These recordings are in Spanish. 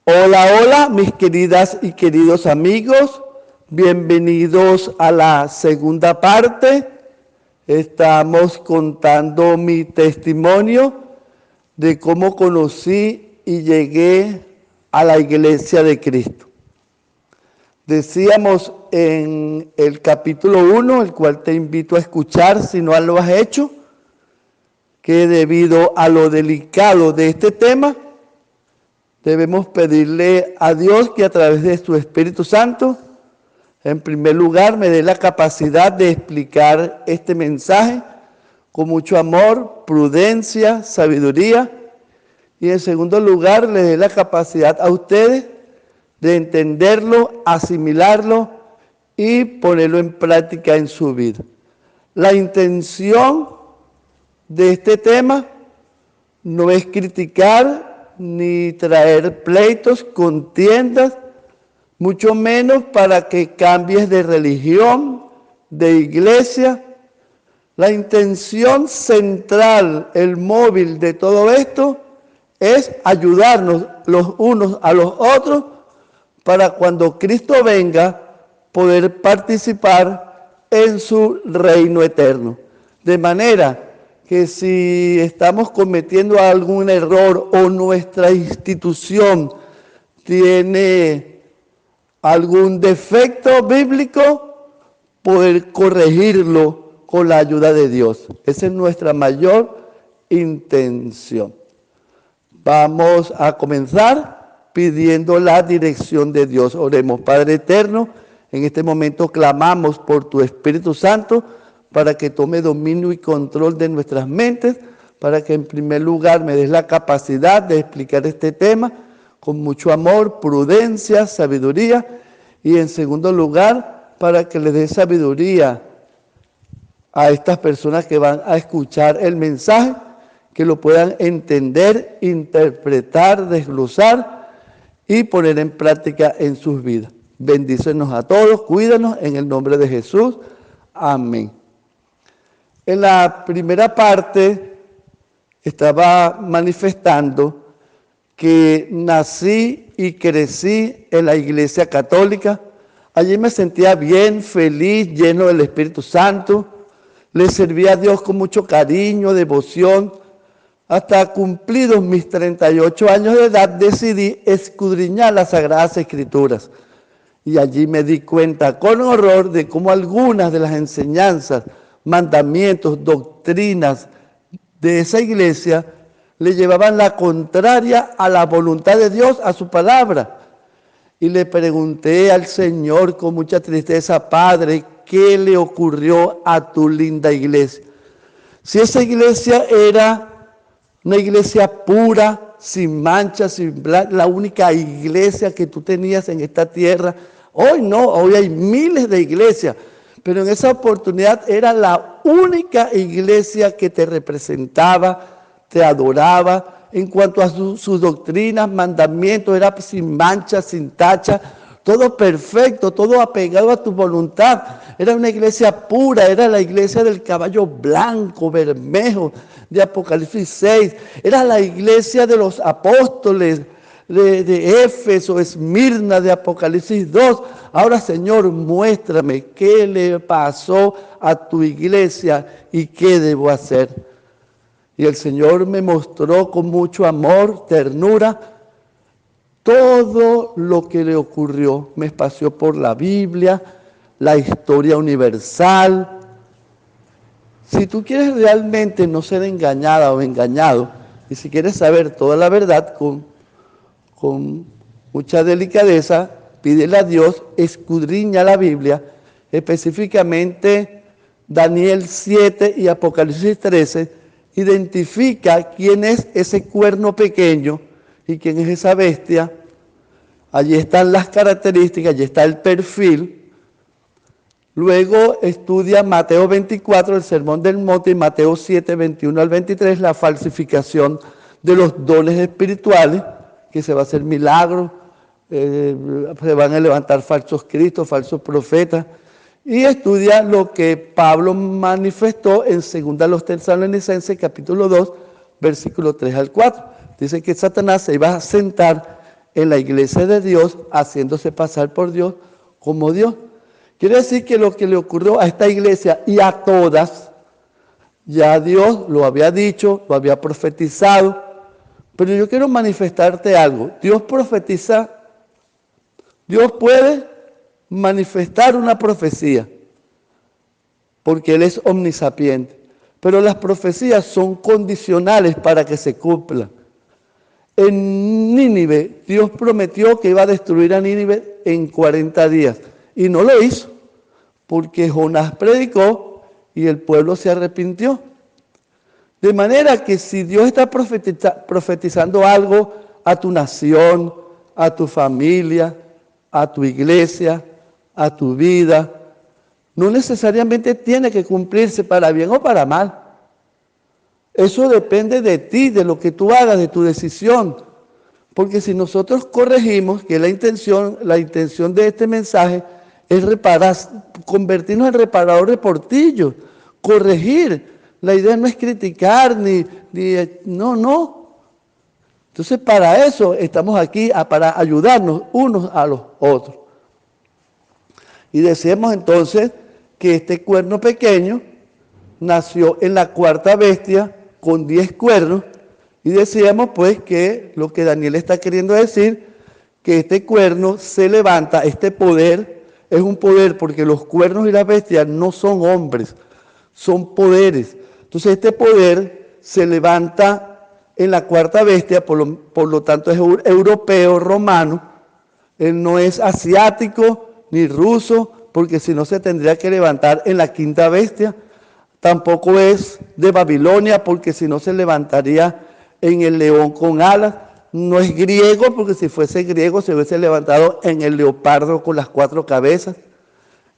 Hola, hola, mis queridas y queridos amigos. Bienvenidos a la segunda parte. Estamos contando mi testimonio de cómo conocí y llegué a la Iglesia de Cristo. Decíamos en el capítulo 1, el cual te invito a escuchar si no lo has hecho, que debido a lo delicado de este tema, debemos pedirle a Dios que a través de su Espíritu Santo, en primer lugar, me dé la capacidad de explicar este mensaje con mucho amor, prudencia, sabiduría, y en segundo lugar, le dé la capacidad a ustedes de entenderlo, asimilarlo y ponerlo en práctica en su vida. La intención de este tema no es criticar ni traer pleitos, contiendas, mucho menos para que cambies de religión, de iglesia. La intención central, el móvil de todo esto, es ayudarnos los unos a los otros para cuando Cristo venga poder participar en su reino eterno. De manera que si estamos cometiendo algún error o nuestra institución tiene algún defecto bíblico, poder corregirlo con la ayuda de Dios. Esa es nuestra mayor intención. Vamos a comenzar pidiendo la dirección de Dios. Oremos. Padre eterno, en este momento clamamos por tu Espíritu Santo para que tome dominio y control de nuestras mentes, para que en primer lugar me des la capacidad de explicar este tema con mucho amor, prudencia, sabiduría, y en segundo lugar, para que le des sabiduría a estas personas que van a escuchar el mensaje, que lo puedan entender, interpretar, desglosar y poner en práctica en sus vidas. Bendícenos a todos, cuídanos en el nombre de Jesús. Amén. En la primera parte estaba manifestando que nací y crecí en la Iglesia Católica. Allí me sentía bien, feliz, lleno del Espíritu Santo. Le servía a Dios con mucho cariño, devoción. Hasta cumplidos mis 38 años de edad decidí escudriñar las Sagradas Escrituras. Y allí me di cuenta con horror de cómo algunas de las enseñanzas, mandamientos, doctrinas de esa iglesia le llevaban la contraria a la voluntad de Dios, a su palabra. Y le pregunté al Señor con mucha tristeza: Padre, ¿qué le ocurrió a tu linda iglesia? Si esa iglesia era una iglesia pura, sin mancha, sin blanca, la única iglesia que tú tenías en esta tierra. Hoy no, hoy hay miles de iglesias, pero en esa oportunidad era la única iglesia que te representaba, te adoraba. En cuanto a sus doctrinas, mandamientos, era sin mancha, sin tacha, todo perfecto, todo apegado a tu voluntad. Era una iglesia pura, era la iglesia del caballo blanco, Bermejo, de Apocalipsis 6. Era la iglesia de los apóstoles de Éfeso, Esmirna, de Apocalipsis 2. Ahora, Señor, muéstrame qué le pasó a tu iglesia y qué debo hacer. Y el Señor me mostró con mucho amor, ternura, todo lo que le ocurrió. Me espació por la Biblia, la historia universal. Si tú quieres realmente no ser engañada o engañado, y si quieres saber toda la verdad con mucha delicadeza, pídele a Dios, escudriña la Biblia, específicamente Daniel 7 y Apocalipsis 13, identifica quién es ese cuerno pequeño y quién es esa bestia. Allí están las características, allí está el perfil. Luego estudia Mateo 24, el Sermón del Monte, y Mateo 7, 21 al 23, la falsificación de los dones espirituales, que se va a hacer milagros, se van a levantar falsos cristos, falsos profetas. Y estudia lo que Pablo manifestó en 2 Tesalonicenses, capítulo 2, versículo 3 al 4. Dice que Satanás se iba a sentar en la iglesia de Dios, haciéndose pasar por Dios como Dios. Quiere decir que lo que le ocurrió a esta iglesia y a todas, ya Dios lo había dicho, lo había profetizado, pero yo quiero manifestarte algo. Dios profetiza, Dios puede manifestar una profecía, porque Él es omnisapiente, pero las profecías son condicionales para que se cumplan. En Nínive, Dios prometió que iba a destruir a Nínive en 40 días, y no lo hizo, porque Jonás predicó y el pueblo se arrepintió. De manera que si Dios está profetizando algo a tu nación, a tu familia, a tu iglesia, a tu vida, no necesariamente tiene que cumplirse para bien o para mal. Eso depende de ti, de lo que tú hagas, de tu decisión. Porque si nosotros corregimos, que la intención de este mensaje es convertirnos en reparador de portillos, corregir. La idea no es criticar, no. Entonces, para eso estamos aquí, para ayudarnos unos a los otros. Y decíamos entonces que este cuerno pequeño nació en la cuarta bestia con 10 cuernos, y decíamos pues que lo que Daniel está queriendo decir, que este cuerno se levanta, este poder es un poder, porque los cuernos y las bestias no son hombres, son poderes. Entonces este poder se levanta en la cuarta bestia, por lo tanto es europeo, romano. Él no es asiático ni ruso, porque si no se tendría que levantar en la quinta bestia. Tampoco es de Babilonia, porque si no se levantaría en el león con alas. No es griego, porque si fuese griego se hubiese levantado en el leopardo con las 4 cabezas.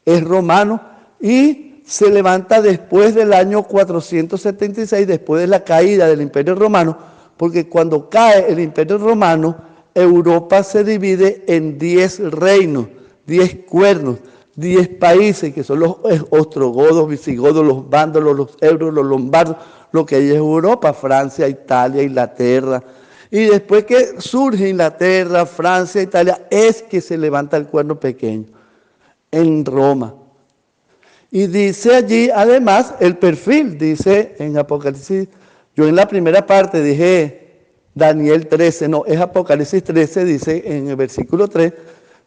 Es romano y se levanta después del año 476, después de la caída del Imperio Romano, porque cuando cae el Imperio Romano, Europa se divide en 10 reinos, 10 cuernos, 10 países, que son los ostrogodos, visigodos, los vándalos, los euros, los lombardos, lo que hay es Europa, Francia, Italia, Inglaterra. Y después que surge Inglaterra, Francia, Italia, es que se levanta el cuerno pequeño en Roma. Y dice allí, además, el perfil, dice en Apocalipsis, yo en la primera parte dije Daniel 13, no, es Apocalipsis 13, dice en el versículo 3,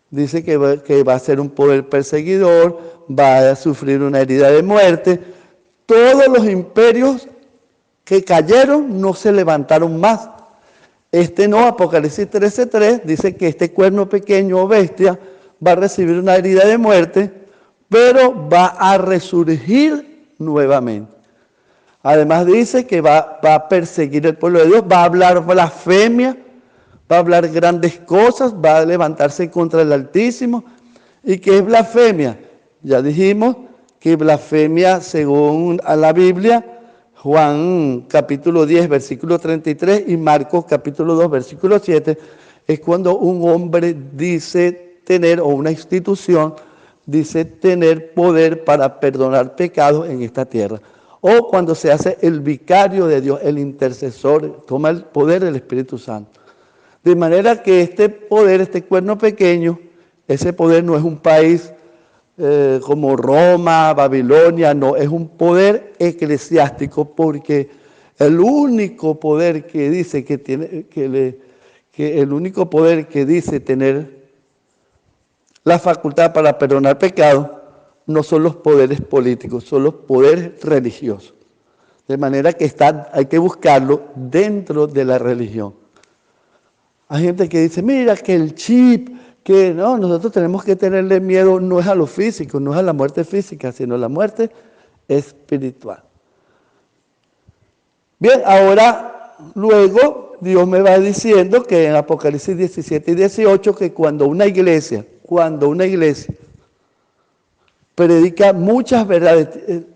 dice que va a ser un poder perseguidor, va a sufrir una herida de muerte. Todos los imperios que cayeron no se levantaron más. Este no, Apocalipsis 13:3 dice que este cuerno pequeño o bestia va a recibir una herida de muerte, pero va a resurgir nuevamente. Además dice que va a perseguir el pueblo de Dios, va a hablar blasfemia, va a hablar grandes cosas, va a levantarse contra el Altísimo. ¿Y qué es blasfemia? Ya dijimos que blasfemia, según a la Biblia, Juan capítulo 10, versículo 33 y Marcos capítulo 2, versículo 7, es cuando un hombre dice tener, o una institución, dice tener poder para perdonar pecados en esta tierra. O cuando se hace el vicario de Dios, el intercesor, toma el poder del Espíritu Santo. De manera que este poder, este cuerno pequeño, ese poder no es un país como Roma, Babilonia, no, es un poder eclesiástico, porque el único poder que dice que tiene, el único poder que dice tener la facultad para perdonar pecados no son los poderes políticos, son los poderes religiosos. De manera que hay que buscarlo dentro de la religión. Hay gente que dice, mira, que el chip, que no, nosotros tenemos que tenerle miedo, no es a lo físico, no es a la muerte física, sino a la muerte espiritual. Bien, ahora, luego, Dios me va diciendo que en Apocalipsis 17 y 18, que cuando una iglesia predica muchas verdades,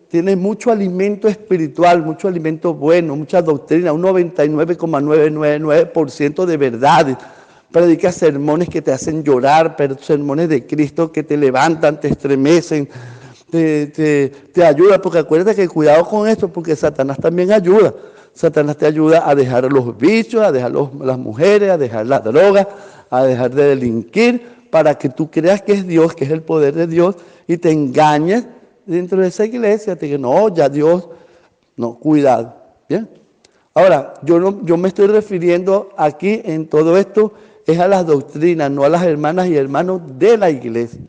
tiene mucho alimento espiritual, mucho alimento bueno, mucha doctrina, un 99,999% de verdades. Predica sermones que te hacen llorar, pero sermones de Cristo que te levantan, te estremecen, te ayudan, porque acuérdate que cuidado con esto, porque Satanás también ayuda. Satanás te ayuda a dejar los vicios, a dejar las mujeres, a dejar las drogas, a dejar de delinquir, para que tú creas que es Dios, que es el poder de Dios, y te engañes dentro de esa iglesia. Te digan, no, ya Dios, no, cuidado. ¿Bien? Ahora, yo me estoy refiriendo aquí en todo esto, es a las doctrinas, no a las hermanas y hermanos de la iglesia.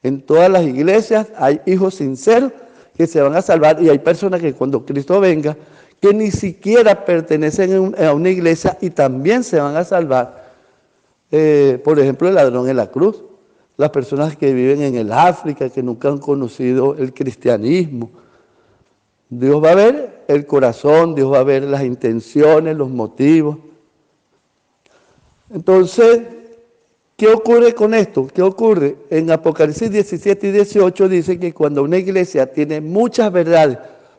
En todas las iglesias hay hijos sinceros que se van a salvar, y hay personas que cuando Cristo venga, que ni siquiera pertenecen a una iglesia y también se van a salvar. Por ejemplo, el ladrón en la cruz, las personas que viven en el África, que nunca han conocido el cristianismo. Dios va a ver el corazón, Dios va a ver las intenciones, los motivos. Entonces, ¿qué ocurre con esto? ¿Qué ocurre? En Apocalipsis 17 y 18 dice que cuando una iglesia tiene muchas verdades,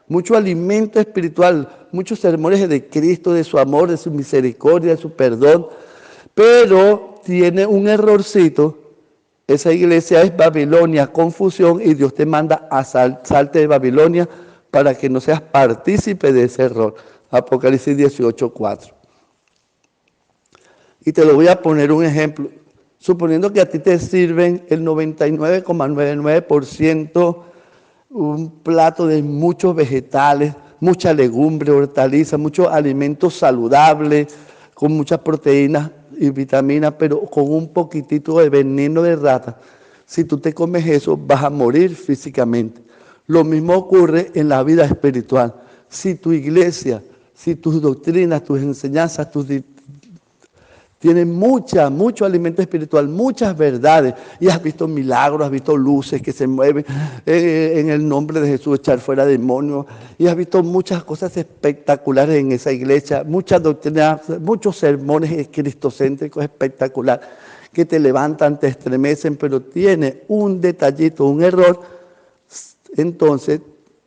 mucho alimento espiritual, muchos sermones de Cristo, de su amor, de su misericordia, de su perdón, pero tiene un errorcito, esa iglesia es Babilonia, confusión, y Dios te manda a salte de Babilonia para que no seas partícipe de ese error. Apocalipsis 18, 4. Y te lo voy a poner un ejemplo. Suponiendo que a ti te sirven el 99,99% un plato de muchos vegetales, mucha legumbre, hortalizas, muchos alimentos saludables, con muchas proteínas y vitaminas, pero con un poquitito de veneno de rata. Si tú te comes eso, vas a morir físicamente. Lo mismo ocurre en la vida espiritual. Si tu iglesia, si tus doctrinas, tus enseñanzas, tienen mucho alimento espiritual, muchas verdades, y has visto milagros, has visto luces que se mueven en el nombre de Jesús, echar fuera demonios, y has visto muchas cosas espectaculares en esa iglesia, muchas doctrinas, muchos sermones cristocéntricos espectaculares que te levantan, te estremecen, pero tiene un detallito, un error, entonces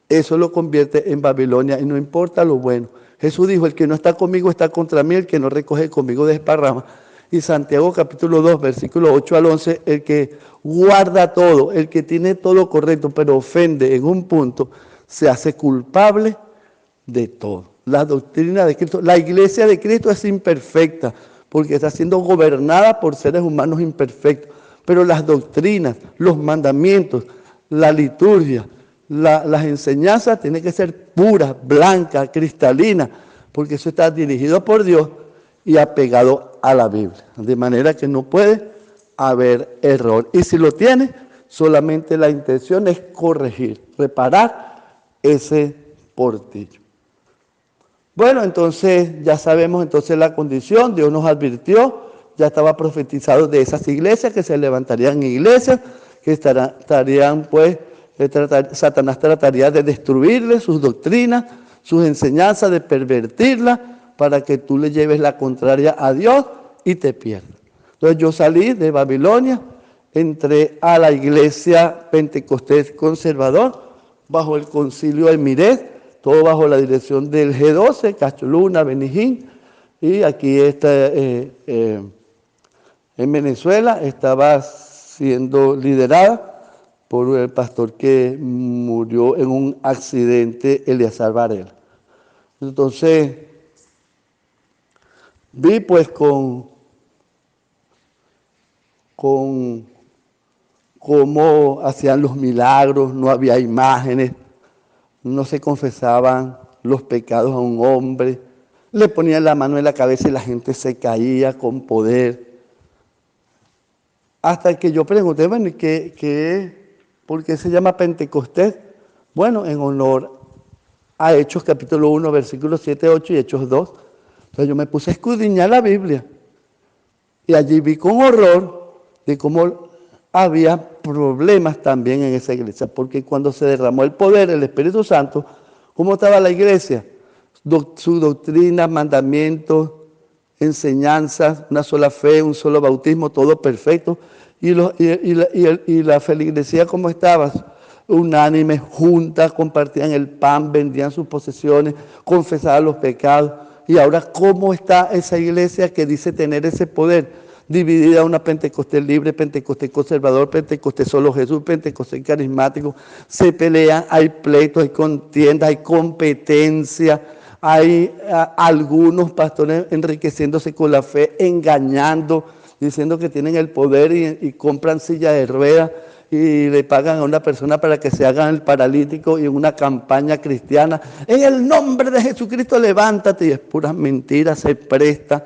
eso lo convierte en Babilonia, y no importa lo bueno. Jesús dijo, el que no está conmigo está contra mí, el que no recoge conmigo desparrama. Y Santiago capítulo 2, versículo 8 al 11, el que guarda todo, el que tiene todo correcto, pero ofende en un punto, se hace culpable de todo. La doctrina de Cristo, la iglesia de Cristo es imperfecta, porque está siendo gobernada por seres humanos imperfectos. Pero las doctrinas, los mandamientos, la liturgia, las enseñanzas tienen que ser puras, blancas, cristalinas, porque eso está dirigido por Dios y apegado a la Biblia. De manera que no puede haber error. Y si lo tiene, solamente la intención es corregir, reparar ese portillo. Bueno, entonces ya sabemos entonces la condición, Dios nos advirtió, ya estaba profetizado de esas iglesias que se levantarían iglesias, que estarían pues, Satanás trataría de destruirle sus doctrinas, sus enseñanzas, de pervertirlas, para que tú le lleves la contraria a Dios y te pierdas. Entonces yo salí de Babilonia, entré a la iglesia Pentecostés conservador, bajo el concilio de Miret, todo bajo la dirección del G12, Cacholuna, Benijín, y aquí está, en Venezuela estaba siendo liderada por el pastor que murió en un accidente, Eleazar Varela. Entonces, vi pues con cómo hacían los milagros, no había imágenes, no se confesaban los pecados a un hombre, le ponían la mano en la cabeza y la gente se caía con poder. Hasta que yo pregunté, bueno, ¿por qué se llama Pentecostés? Bueno, en honor a Hechos capítulo 1, versículos 7, 8 y Hechos 2. Entonces yo me puse a escudriñar la Biblia y allí vi con horror de cómo había problemas también en esa iglesia, porque cuando se derramó el poder, el Espíritu Santo, ¿cómo estaba la iglesia? Su doctrina, mandamientos, enseñanzas, una sola fe, un solo bautismo, todo perfecto. Y la feligresía, ¿cómo estaba? Unánime, juntas, compartían el pan, vendían sus posesiones, confesaban los pecados. Y ahora, ¿cómo está esa iglesia que dice tener ese poder? Dividida una Pentecostés libre, Pentecostés conservador, Pentecostés solo Jesús, Pentecostés carismático. Se pelean, hay pleitos, hay contiendas, hay competencia, Hay algunos pastores enriqueciéndose con la fe, engañando, diciendo que tienen el poder y compran silla de ruedas y le pagan a una persona para que se hagan el paralítico y en una campaña cristiana. En el nombre de Jesucristo, levántate. Y es pura mentira, se presta.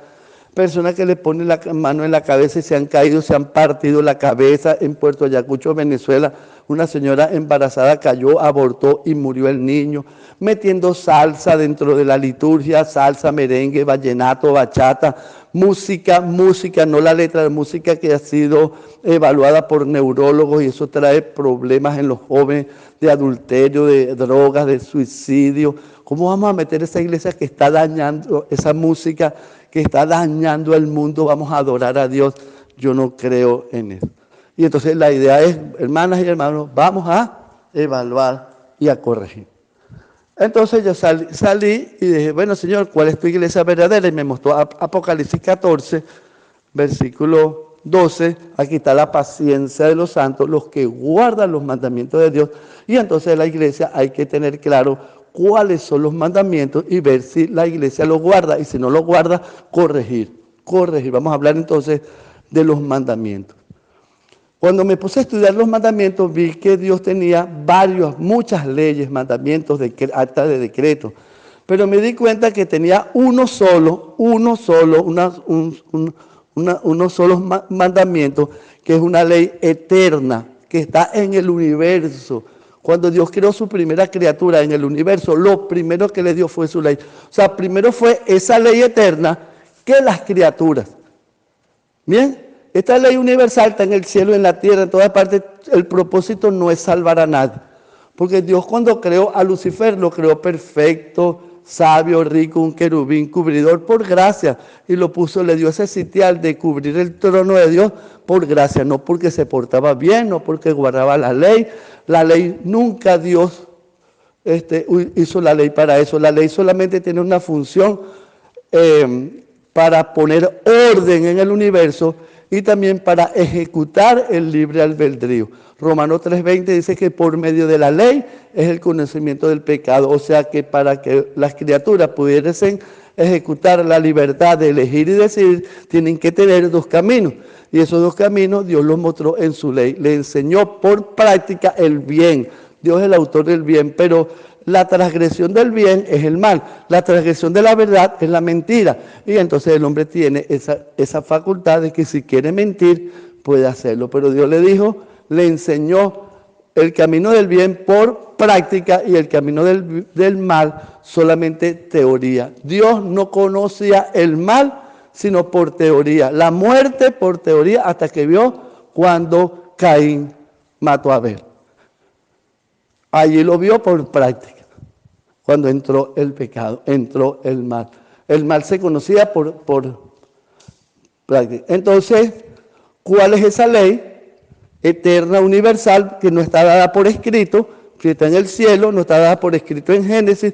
Personas que le ponen la mano en la cabeza y se han caído, se han partido la cabeza. En Puerto Ayacucho, Venezuela, una señora embarazada cayó, abortó y murió el niño. Metiendo salsa dentro de la liturgia, salsa, merengue, vallenato, bachata, música, no la letra de música que ha sido evaluada por neurólogos y eso trae problemas en los jóvenes de adulterio, de drogas, de suicidio. ¿Cómo vamos a meter esa iglesia que está dañando, esa música que está dañando el mundo? Vamos a adorar a Dios. Yo no creo en eso. Y entonces la idea es, hermanas y hermanos, vamos a evaluar y a corregir. Entonces yo salí y dije, bueno, Señor, ¿cuál es tu iglesia verdadera? Y me mostró Apocalipsis 14, versículo 12. Aquí está la paciencia de los santos, los que guardan los mandamientos de Dios. Y entonces la iglesia hay que tener claro cuáles son los mandamientos y ver si la iglesia los guarda. Y si no los guarda, corregir. Vamos a hablar entonces de los mandamientos. Cuando me puse a estudiar los mandamientos, vi que Dios tenía muchas leyes, mandamientos, actas de decreto. Pero me di cuenta que tenía unos solos mandamientos, que es una ley eterna, que está en el universo. Cuando Dios creó su primera criatura en el universo, lo primero que le dio fue su ley. O sea, primero fue esa ley eterna que las criaturas. ¿Bien? Esta ley universal está en el cielo, en la tierra, en todas partes. El propósito no es salvar a nadie. Porque Dios cuando creó a Lucifer, lo creó perfecto, sabio, rico, un querubín, cubridor por gracia. Y lo puso, le dio ese sitial de cubrir el trono de Dios por gracia. No porque se portaba bien, no porque guardaba la ley. La ley, nunca Dios hizo la ley para eso. La ley solamente tiene una función para poner orden en el universo y también para ejecutar el libre albedrío. Romanos 3:20 dice que por medio de la ley es el conocimiento del pecado. O sea que para que las criaturas pudiesen ejecutar la libertad de elegir y decidir, tienen que tener dos caminos. Y esos dos caminos Dios los mostró en su ley. Le enseñó por práctica el bien. Dios es el autor del bien, pero la transgresión del bien es el mal. La transgresión de la verdad es la mentira. Y entonces el hombre tiene esa facultad de que si quiere mentir, puede hacerlo. Pero Dios le enseñó el camino del bien por práctica y el camino del mal solamente teoría. Dios no conocía el mal sino por teoría. La muerte por teoría hasta que vio cuando Caín mató a Abel. Allí lo vio por práctica. Cuando entró el pecado, entró el mal. El mal se conocía por práctica. Entonces, ¿cuál es esa ley eterna, universal, que no está dada por escrito, que está en el cielo, no está dada por escrito en Génesis,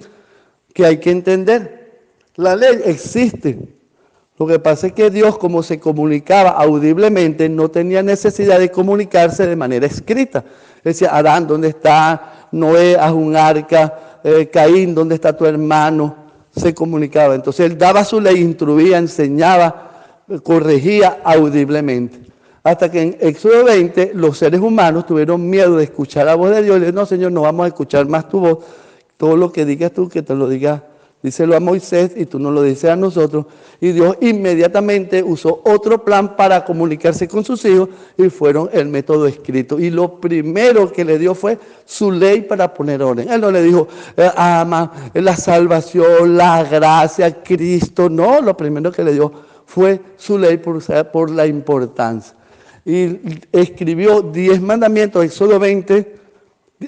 que hay que entender? La ley existe. Lo que pasa es que Dios, como se comunicaba audiblemente, no tenía necesidad de comunicarse de manera escrita. Decía, Adán, ¿dónde está? Noé, haz un arca. Caín, ¿dónde está tu hermano? Se comunicaba. Entonces él daba su ley, instruía, enseñaba, corregía audiblemente. Hasta que en Éxodo 20 los seres humanos tuvieron miedo de escuchar la voz de Dios. Y le dijeron, no, Señor, no vamos a escuchar más tu voz. Todo lo que digas tú, que te lo digas, díselo a Moisés y tú no lo dices a nosotros. Y Dios inmediatamente usó otro plan para comunicarse con sus hijos y fueron el método escrito. Y lo primero que le dio fue su ley para poner orden. Él no le dijo, ama, la salvación, la gracia, Cristo. No, lo primero que le dio fue su ley por la importancia. Y escribió 10 mandamientos, Éxodo 20,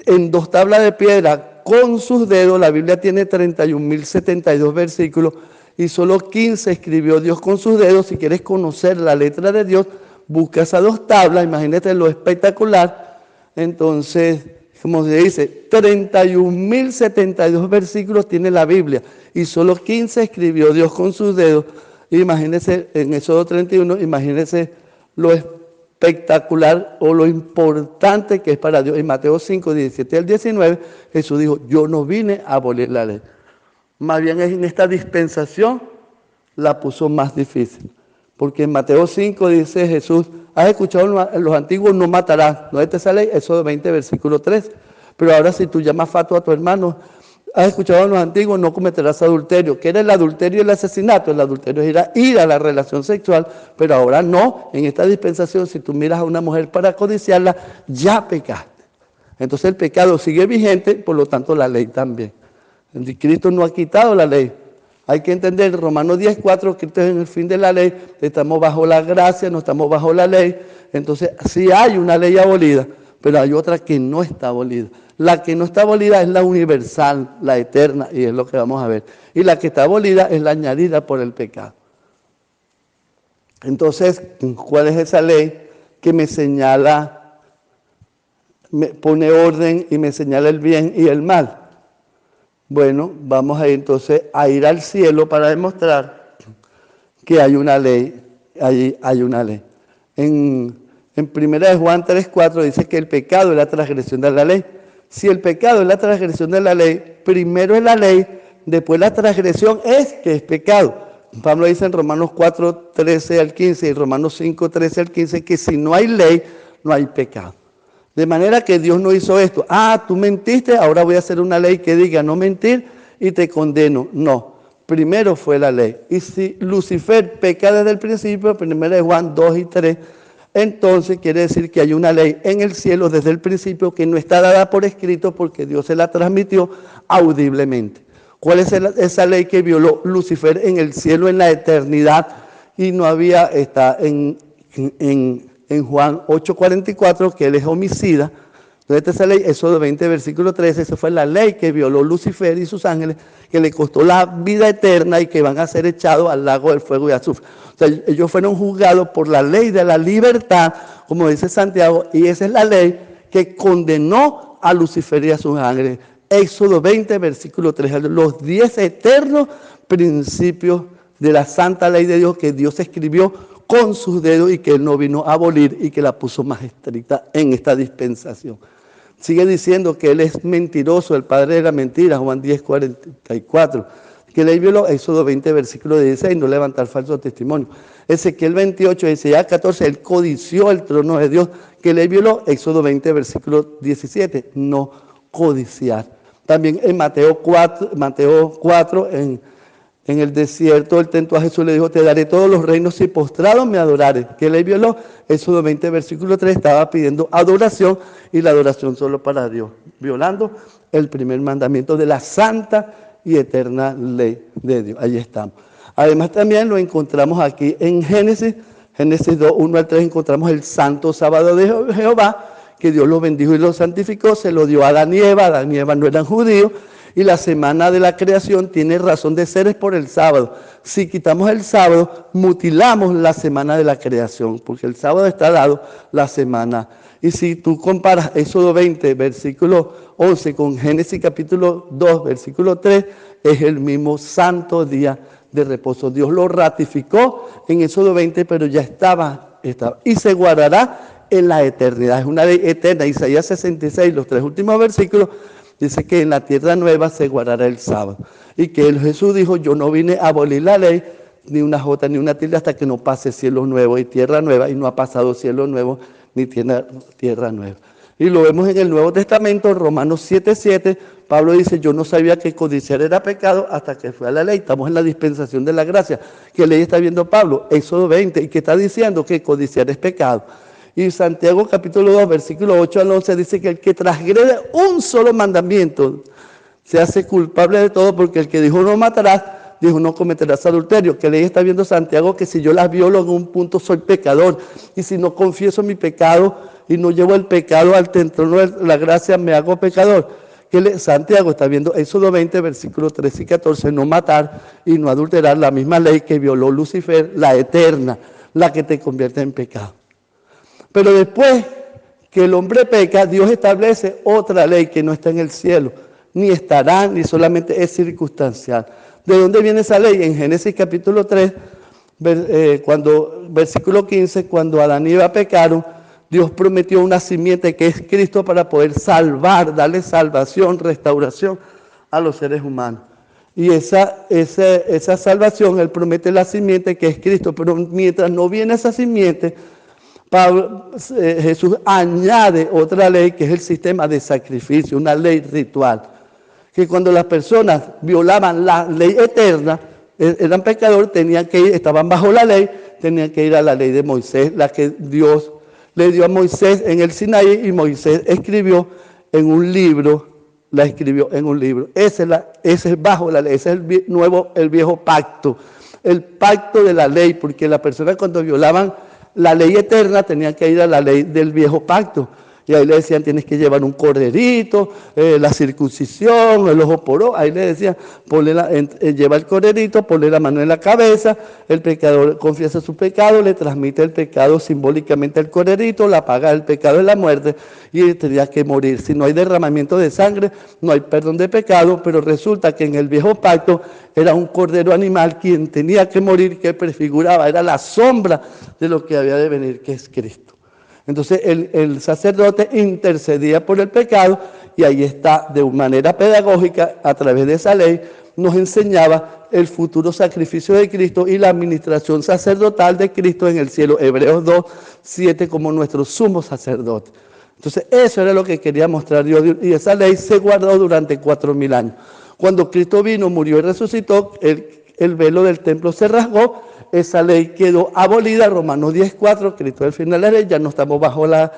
en 2 tablas de piedra, con sus dedos. La Biblia tiene 31.072 versículos y solo 15 escribió Dios con sus dedos. Si quieres conocer la letra de Dios, busca esas 2 tablas, imagínate lo espectacular. Entonces, como se dice, 31.072 versículos tiene la Biblia y solo 15 escribió Dios con sus dedos. Imagínense, en Éxodo 31, imagínense lo espectacular o lo importante que es para Dios. En Mateo 5, 17 al 19, Jesús dijo, yo no vine a abolir la ley. Más bien en esta dispensación la puso más difícil. Porque en Mateo 5 dice Jesús, has escuchado en los antiguos, no matarás. ¿No es esa ley? Éxodo 20, versículo 3. Pero ahora si tú llamas fatuo a tu hermano, has escuchado en los antiguos, no cometerás adulterio. ¿Qué era el adulterio y el asesinato? El adulterio es ir a la relación sexual, pero ahora no. En esta dispensación, si tú miras a una mujer para codiciarla, ya pecaste. Entonces el pecado sigue vigente, por lo tanto la ley también. Cristo no ha quitado la ley. Hay que entender, Romanos 10:4, que esto es en el fin de la ley, estamos bajo la gracia, no estamos bajo la ley. Entonces sí hay una ley abolida, pero hay otra que no está abolida. La que no está abolida es la universal, la eterna, y es lo que vamos a ver. Y la que está abolida es la añadida por el pecado. Entonces, ¿cuál es esa ley que me señala, me pone orden y me señala el bien y el mal? Bueno, vamos a ir entonces a ir al cielo para demostrar que hay una ley, hay una ley. En 1 Juan 3:4 dice que el pecado es la transgresión de la ley. Si el pecado es la transgresión de la ley, primero es la ley, después la transgresión es que es pecado. Pablo dice en Romanos 4:13 al 15 y Romanos 5:13 al 15 que si no hay ley, no hay pecado. De manera que Dios no hizo esto. Tú mentiste, ahora voy a hacer una ley que diga no mentir y te condeno. No, primero fue la ley. Y si Lucifer peca desde el principio, 1 Juan 2 y 3, entonces quiere decir que hay una ley en el cielo desde el principio que no está dada por escrito porque Dios se la transmitió audiblemente. ¿Cuál es esa ley que violó Lucifer en el cielo en la eternidad? Y no había, está en Juan 8:44, que él es homicida. Entonces esa ley, Éxodo 20, versículo 13, esa fue la ley que violó Lucifer y sus ángeles, que le costó la vida eterna y que van a ser echados al lago del fuego y azufre. O sea, ellos fueron juzgados por la ley de la libertad, como dice Santiago, y esa es la ley que condenó a Lucifer y a sus ángeles. Éxodo 20, versículo 3, los 10 eternos principios de la santa ley de Dios que Dios escribió con sus dedos y que Él no vino a abolir y que la puso más estricta en esta dispensación. Sigue diciendo que Él es mentiroso, el padre de la mentira, Juan 10:44. Que ley violó, Éxodo 20, versículo 16, no levantar falso testimonio. Ezequiel 28, Isaías 14, Él codició el trono de Dios. Que ley violó, Éxodo 20, versículo 17, no codiciar. También en Mateo 4 en el desierto, él tentó a Jesús, le dijo, te daré todos los reinos si postrado me adorares. ¿Qué ley violó? Éxodo 20, versículo 3, estaba pidiendo adoración y la adoración solo para Dios, violando el primer mandamiento de la santa y eterna ley de Dios. Ahí estamos. Además también lo encontramos aquí en Génesis 2, 1 al 3, encontramos el santo sábado de Jehová, que Dios lo bendijo y lo santificó, se lo dio a Adán y Eva no eran judíos, y la semana de la creación tiene razón de ser es por el sábado. Si quitamos el sábado, mutilamos la semana de la creación, porque el sábado está dado la semana. Y si tú comparas Éxodo 20, versículo 11, con Génesis capítulo 2, versículo 3, es el mismo santo día de reposo. Dios lo ratificó en Éxodo 20, pero ya estaba. Y se guardará en la eternidad. Es una ley eterna. Isaías 66, los 3 últimos versículos, dice que en la tierra nueva se guardará el sábado. Y que Jesús dijo, yo no vine a abolir la ley, ni una jota, ni una tilde, hasta que no pase cielo nuevo y tierra nueva. Y no ha pasado cielo nuevo, ni tierra nueva. Y lo vemos en el Nuevo Testamento, Romanos 7:7. Pablo dice, yo no sabía que codiciar era pecado hasta que fue a la ley. Estamos en la dispensación de la gracia. ¿Qué ley está viendo Pablo? Éxodo 20. ¿Y qué está diciendo? Que codiciar es pecado. Y Santiago capítulo 2, versículo 8 al 11 dice que el que transgrede un solo mandamiento se hace culpable de todo, porque el que dijo no matarás, dijo no cometerás adulterio. ¿Qué ley está viendo Santiago? Que si yo las violo en un punto soy pecador. Y si no confieso mi pecado y no llevo el pecado al trono de la gracia, me hago pecador. Santiago está viendo Éxodo 20, versículos 13 y 14, no matar y no adulterar, la misma ley que violó Lucifer, la eterna, la que te convierte en pecado. Pero después que el hombre peca, Dios establece otra ley que no está en el cielo, ni estará, ni solamente es circunstancial. ¿De dónde viene esa ley? En Génesis capítulo 3, versículo 15, cuando Adán y Eva pecaron, Dios prometió una simiente que es Cristo para poder salvar, darle salvación, restauración a los seres humanos. Y esa salvación, Él promete la simiente que es Cristo, pero mientras no viene esa simiente, Jesús añade otra ley que es el sistema de sacrificio, una ley ritual. Que cuando las personas violaban la ley eterna, eran pecadores, tenían que ir, estaban bajo la ley, tenían que ir a la ley de Moisés, la que Dios le dio a Moisés en el Sinaí, y Moisés escribió en un libro, la escribió en un libro. Ese es bajo la ley, ese es el viejo pacto, el pacto de la ley, porque las personas cuando violaban la ley eterna tenían que ir a la ley del viejo pacto. Y ahí le decían, tienes que llevar un corderito, la circuncisión, el ojo por ojo. Ahí le decían, lleva el corderito, ponle la mano en la cabeza, el pecador confiesa su pecado, le transmite el pecado simbólicamente al corderito, la paga el pecado de la muerte y tenía que morir. Si no hay derramamiento de sangre, no hay perdón de pecado, pero resulta que en el viejo pacto era un cordero animal quien tenía que morir, que prefiguraba, era la sombra de lo que había de venir, que es Cristo. Entonces el sacerdote intercedía por el pecado y ahí está, de manera pedagógica, a través de esa ley, nos enseñaba el futuro sacrificio de Cristo y la administración sacerdotal de Cristo en el cielo. Hebreos 2, 7 como nuestro sumo sacerdote. Entonces eso era lo que quería mostrar Dios y esa ley se guardó durante 4000 años. Cuando Cristo vino, murió y resucitó, el velo del templo se rasgó. Esa ley quedó abolida, Romanos 10:4, Cristo es el fin de la ley, ya no estamos bajo la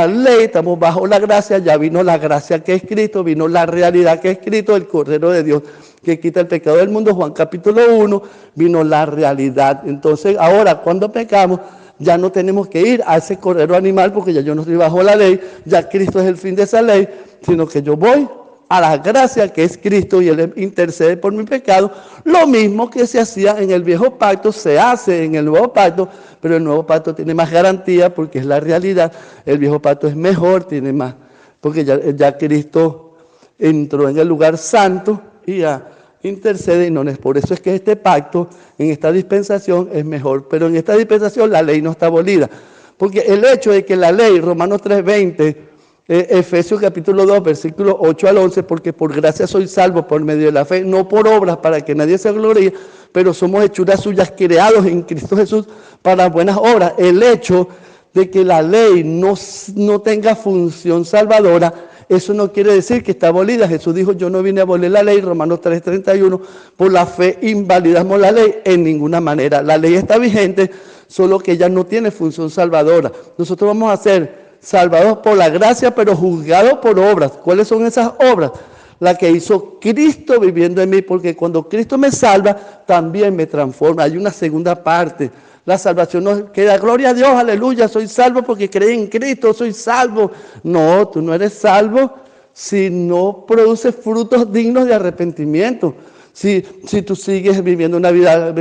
ley, estamos bajo la gracia, ya vino la gracia que es Cristo, vino la realidad que es Cristo, el Cordero de Dios que quita el pecado del mundo, Juan capítulo 1, vino la realidad. Entonces ahora cuando pecamos, ya no tenemos que ir a ese cordero animal porque ya yo no estoy bajo la ley, ya Cristo es el fin de esa ley, sino que yo voy a la gracia que es Cristo y Él intercede por mi pecado. Lo mismo que se hacía en el viejo pacto, se hace en el nuevo pacto, pero el nuevo pacto tiene más garantía porque es la realidad. El viejo pacto es mejor, tiene más, porque ya Cristo entró en el lugar santo y ya intercede y no es. Por eso es que este pacto en esta dispensación es mejor, pero en esta dispensación la ley no está abolida, porque el hecho de que la ley, Romanos 3:20, Efesios capítulo 2, versículos 8 al 11, porque por gracia soy salvo por medio de la fe, no por obras para que nadie se gloríe, pero somos hechuras suyas creados en Cristo Jesús para buenas obras. El hecho de que la ley no tenga función salvadora, eso no quiere decir que está abolida. Jesús dijo, yo no vine a abolir la ley, Romanos 3:31, por la fe invalidamos la ley en ninguna manera. La ley está vigente, solo que ella no tiene función salvadora. Nosotros vamos a ser salvados por la gracia, pero juzgados por obras. ¿Cuáles son esas obras? La que hizo Cristo viviendo en mí, porque cuando Cristo me salva, también me transforma. Hay una segunda parte. La salvación no queda, gloria a Dios, aleluya, soy salvo porque creí en Cristo, soy salvo. No, tú no eres salvo si no produces frutos dignos de arrepentimiento. Si tú sigues viviendo una vida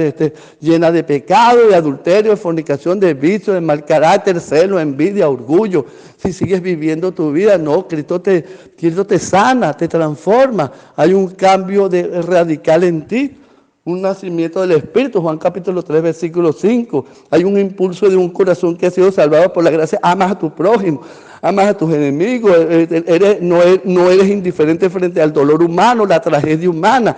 llena de pecado, de adulterio, de fornicación, de vicio, de mal carácter, celo, envidia, orgullo, si sigues viviendo tu vida, no, Cristo te sana, te transforma. Hay un cambio radical en ti, un nacimiento del Espíritu, Juan capítulo 3, versículo 5. Hay un impulso de un corazón que ha sido salvado por la gracia, amas a tu prójimo, amas a tus enemigos, no eres indiferente frente al dolor humano, la tragedia humana,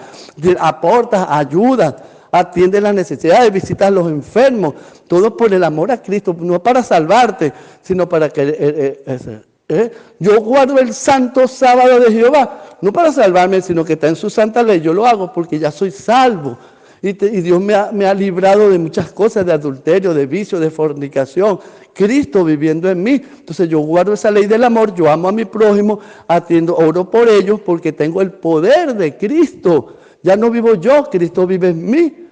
aportas, ayudas, atiendes las necesidades, visitas a los enfermos, todo por el amor a Cristo, no para salvarte, sino para que... Yo guardo el santo sábado de Jehová, no para salvarme, sino que está en su santa ley, yo lo hago porque ya soy salvo. Y Dios me ha librado de muchas cosas, de adulterio, de vicio, de fornicación. Cristo viviendo en mí. Entonces yo guardo esa ley del amor, yo amo a mi prójimo, atiendo, oro por ellos porque tengo el poder de Cristo. Ya no vivo yo, Cristo vive en mí.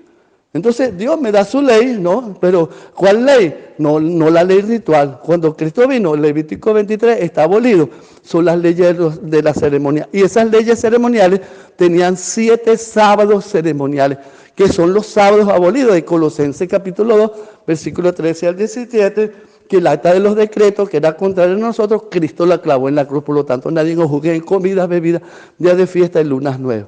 Entonces Dios me da su ley, ¿no? Pero ¿cuál ley? No la ley ritual. Cuando Cristo vino, Levítico 23 está abolido. Son las leyes de la ceremonia. Y esas leyes ceremoniales tenían 7 sábados ceremoniales, que son los sábados abolidos de Colosenses capítulo 2, versículo 13 al 17, que el acta de los decretos, que era contrario a nosotros, Cristo la clavó en la cruz, por lo tanto nadie nos juzgue en comida, bebida, días de fiesta y lunas nuevas.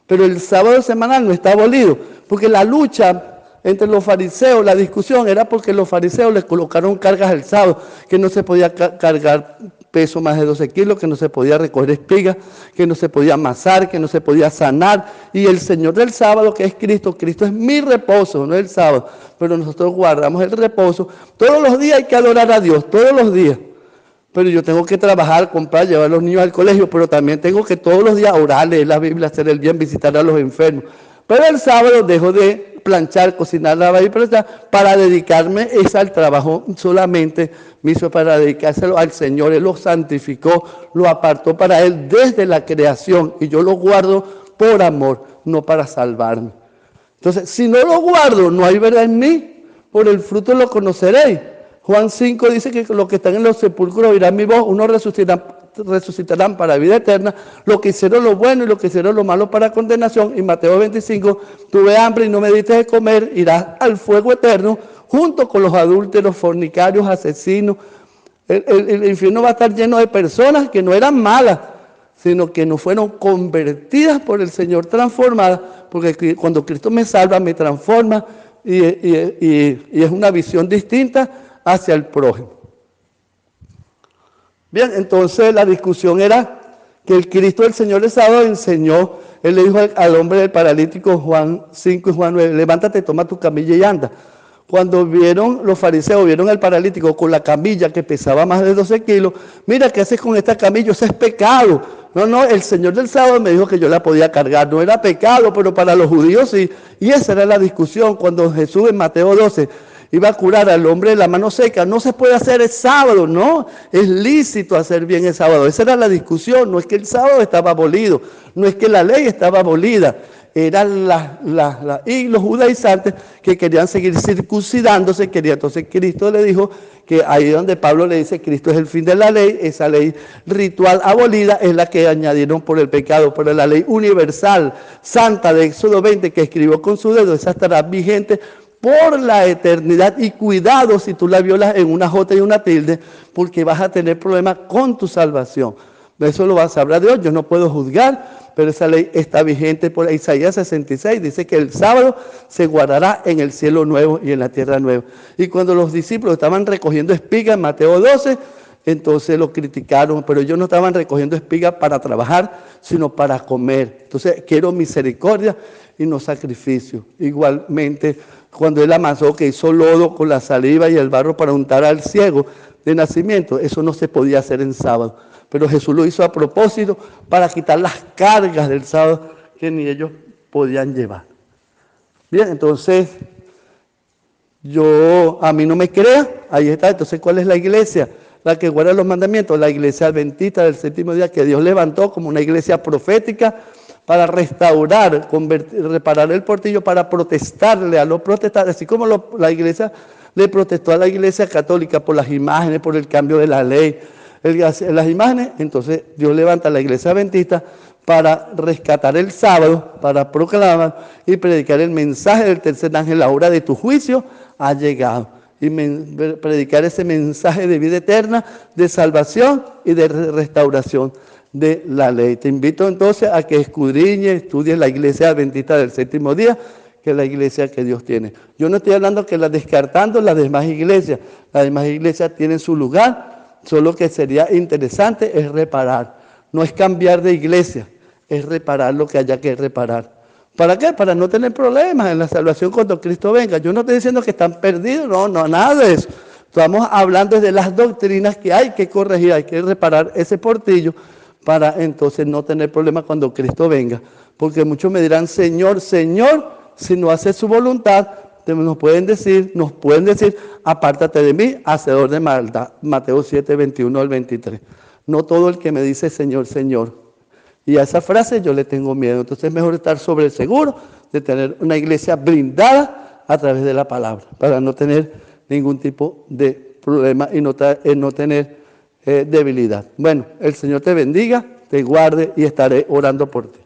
Pero el sábado semanal no está abolido, porque la lucha entre los fariseos, la discusión era porque los fariseos les colocaron cargas el sábado, que no se podía cargar peso más de 12 kilos, que no se podía recoger espigas, que no se podía amasar, que no se podía sanar. Y el Señor del sábado, que es Cristo, Cristo es mi reposo, no el sábado, pero nosotros guardamos el reposo. Todos los días hay que adorar a Dios, todos los días. Pero yo tengo que trabajar, comprar, llevar a los niños al colegio, pero también tengo que todos los días orar, leer la Biblia, hacer el bien, visitar a los enfermos. Pero el sábado dejo de planchar, cocinar, lavar y prestar para dedicarme al trabajo solamente, me hizo para dedicárselo al Señor. Él lo santificó, lo apartó para Él desde la creación y yo lo guardo por amor, no para salvarme. Entonces, si no lo guardo, no hay verdad en mí, por el fruto lo conoceréis. Juan 5 dice que los que están en los sepulcros oirán mi voz, unos resucitarán para vida eterna, los que hicieron lo bueno y los que hicieron lo malo para condenación. Y Mateo 25, tuve hambre y no me diste de comer, irás al fuego eterno, junto con los adúlteros, fornicarios, asesinos. El infierno va a estar lleno de personas que no eran malas, sino que no fueron convertidas por el Señor, transformadas, porque cuando Cristo me salva, me transforma y es una visión distinta hacia el prójimo. Bien, entonces la discusión era que el Cristo del Señor del sábado enseñó, Él le dijo al hombre del paralítico, Juan 5 y Juan 9, levántate, toma tu camilla y anda. Cuando vieron los fariseos, vieron al paralítico con la camilla que pesaba más de 12 kilos, mira, ¿qué haces con esta camilla? Eso es pecado. No, el Señor del sábado me dijo que yo la podía cargar, no era pecado, pero para los judíos sí. Y esa era la discusión cuando Jesús en Mateo 12 iba a curar al hombre de la mano seca. No se puede hacer el sábado, no, es lícito hacer bien el sábado. Esa era la discusión, no es que el sábado estaba abolido, no es que la ley estaba abolida. Eran y los judaizantes que querían seguir circuncidándose, entonces Cristo le dijo que ahí donde Pablo le dice Cristo es el fin de la ley, esa ley ritual abolida es la que añadieron por el pecado, pero la ley universal, santa de Éxodo 20 que escribió con su dedo, esa estará vigente por la eternidad. Y cuidado si tú la violas en una jota y una tilde, porque vas a tener problemas con tu salvación. Eso lo vas a saber Dios, yo no puedo juzgar, pero esa ley está vigente por Isaías 66, dice que el sábado se guardará en el cielo nuevo y en la tierra nueva. Y cuando los discípulos estaban recogiendo espigas en Mateo 12, entonces lo criticaron, pero ellos no estaban recogiendo espigas para trabajar, sino para comer. Entonces quiero misericordia y no sacrificio. Igualmente, cuando él amasó, que hizo lodo con la saliva y el barro para untar al ciego de nacimiento, eso no se podía hacer en sábado. Pero Jesús lo hizo a propósito para quitar las cargas del sábado que ni ellos podían llevar. Bien, entonces, a mí no me crea, ahí está. Entonces, ¿cuál es la iglesia? La que guarda los mandamientos, la iglesia adventista del séptimo día, que Dios levantó como una iglesia profética para restaurar, reparar el portillo, para protestarle a los protestantes, así como la iglesia le protestó a la iglesia católica por las imágenes, por el cambio de la ley, las imágenes. Entonces Dios levanta a la iglesia adventista para rescatar el sábado, para proclamar y predicar el mensaje del tercer ángel. La hora de tu juicio ha llegado. Y predicar ese mensaje de vida eterna, de salvación y de restauración de la ley. Te invito entonces a que escudriñes, estudies la iglesia adventista del séptimo día, que es la iglesia que Dios tiene. Yo no estoy hablando que descartando las demás iglesias. Las demás iglesias tienen su lugar, solo que sería interesante es reparar. No es cambiar de iglesia, es reparar lo que haya que reparar. ¿Para qué? Para no tener problemas en la salvación cuando Cristo venga. Yo no estoy diciendo que están perdidos, no, nada de eso. Estamos hablando de las doctrinas que hay que corregir, hay que reparar ese portillo para entonces no tener problemas cuando Cristo venga. Porque muchos me dirán, Señor, Señor, si no haces su voluntad, nos pueden decir, apártate de mí, hacedor de maldad. Mateo 7, 21 al 23. No todo el que me dice Señor, Señor. Y a esa frase yo le tengo miedo. Entonces es mejor estar sobre el seguro de tener una iglesia blindada a través de la palabra, para no tener ningún tipo de problema y no tener debilidad. Bueno, el Señor te bendiga, te guarde y estaré orando por ti.